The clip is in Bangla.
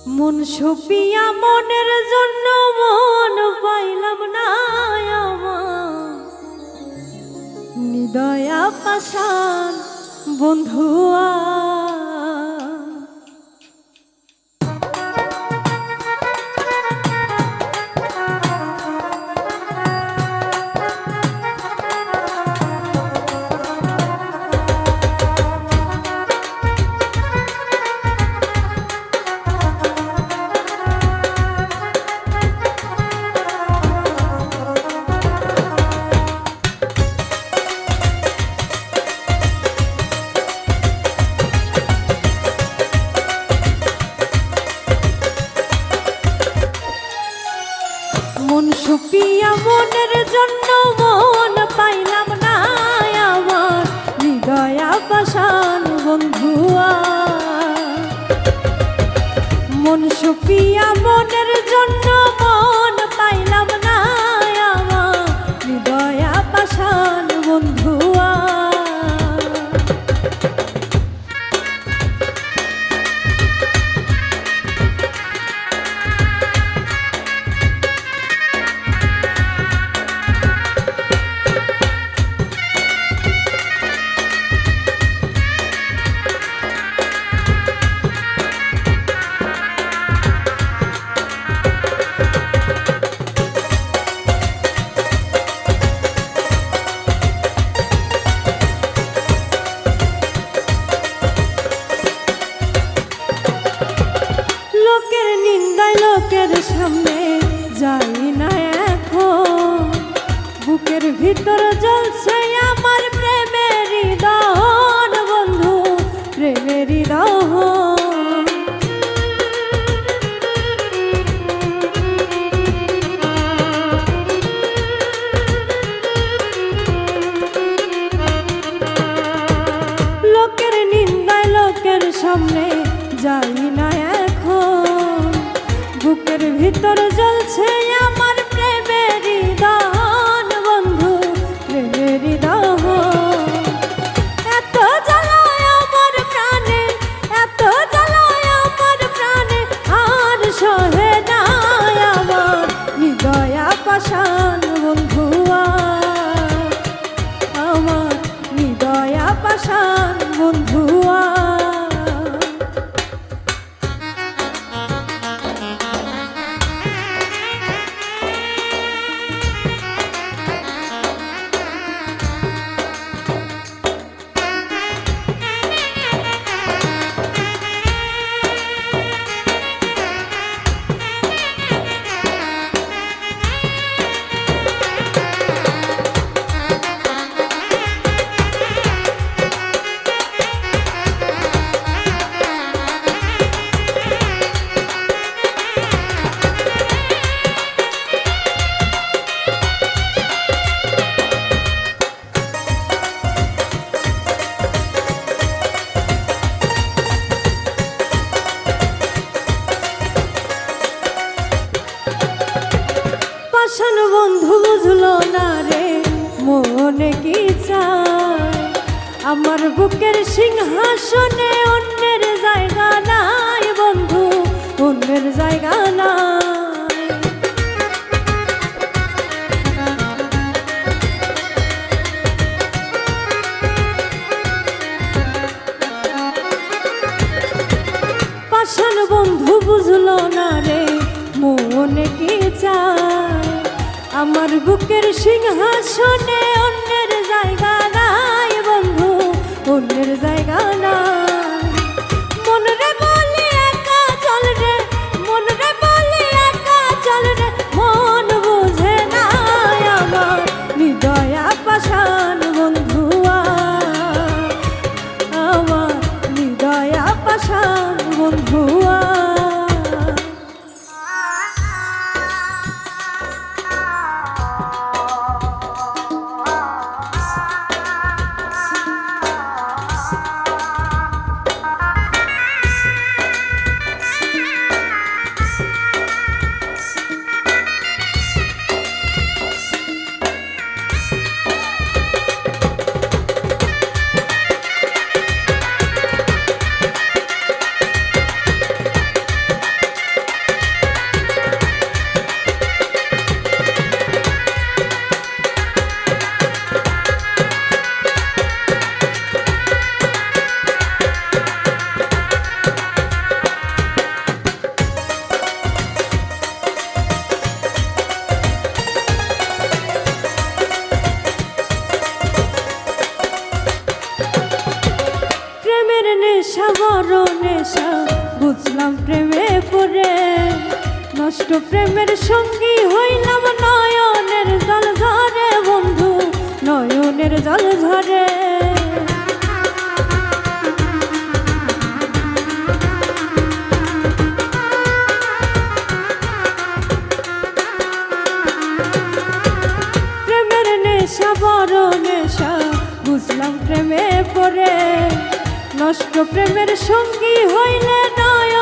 মন সপিয়া মনের জন্য মন পাইলাম না আমার নিদয়া পাশান বন্ধুয়া। মন সপিয়া মনের জন্য মন পাইলাম না আমার হৃদয়া পাশান বন্ধুয়া। মন সপিয়া মনের জন্য মন পাইলাম না আমার হৃদয়া পাশান বন্ধুয়া। লোকের নিন্দায় লোকের সামনে যাই না এখন, বুকের ভিতর জ্বলছে আমার প্রেমের দহন বন্ধু, প্রেমের দহন। লোকের নিন্দায় লোকের সামনে যাই না এখন, বুকের ভিতর জ্বলছে আমার প্রেমের দহন বন্ধু, প্রেমের দহন। এত জ্বালায় আমার প্রাণে, এত জ্বালায় আমার প্রাণে, আর সহে না আমার হৃদয়া পাশান বন্ধুয়া, আমার হৃদয়া পাশান বন্ধুয়া। পাশান বন্ধু বুঝলো না রে মনে কি চায়, আমার বুকের সিংহাসনে অন্যের জায়গা নাই বন্ধু, অন্যের জায়গা নাই। পাশান বন্ধু বুঝলো না রে মনে কি চায়, আমার বুকের সিংহাসনে অন্যের জায়গা নাই বন্ধু, অন্যের জায়গা নাই। মন রে বলি একা চল রে, মন রে বলি একা চল রে, মন বুঝে না আমার হৃদয়া পাশান বন্ধুয়া, আমার হৃদয়া পাশান বন্ধুয়া। বুঝলাম প্রেমে পড়ে নষ্ট প্রেমের সঙ্গী হইলাম নয়নের জল ঝরে বন্ধু নয়নের জল ঝরে প্রেমের নেশা বড় নেশা বুঝলাম প্রেমে পড়ে নষ্ট প্রেমের সঙ্গী হইলে নয়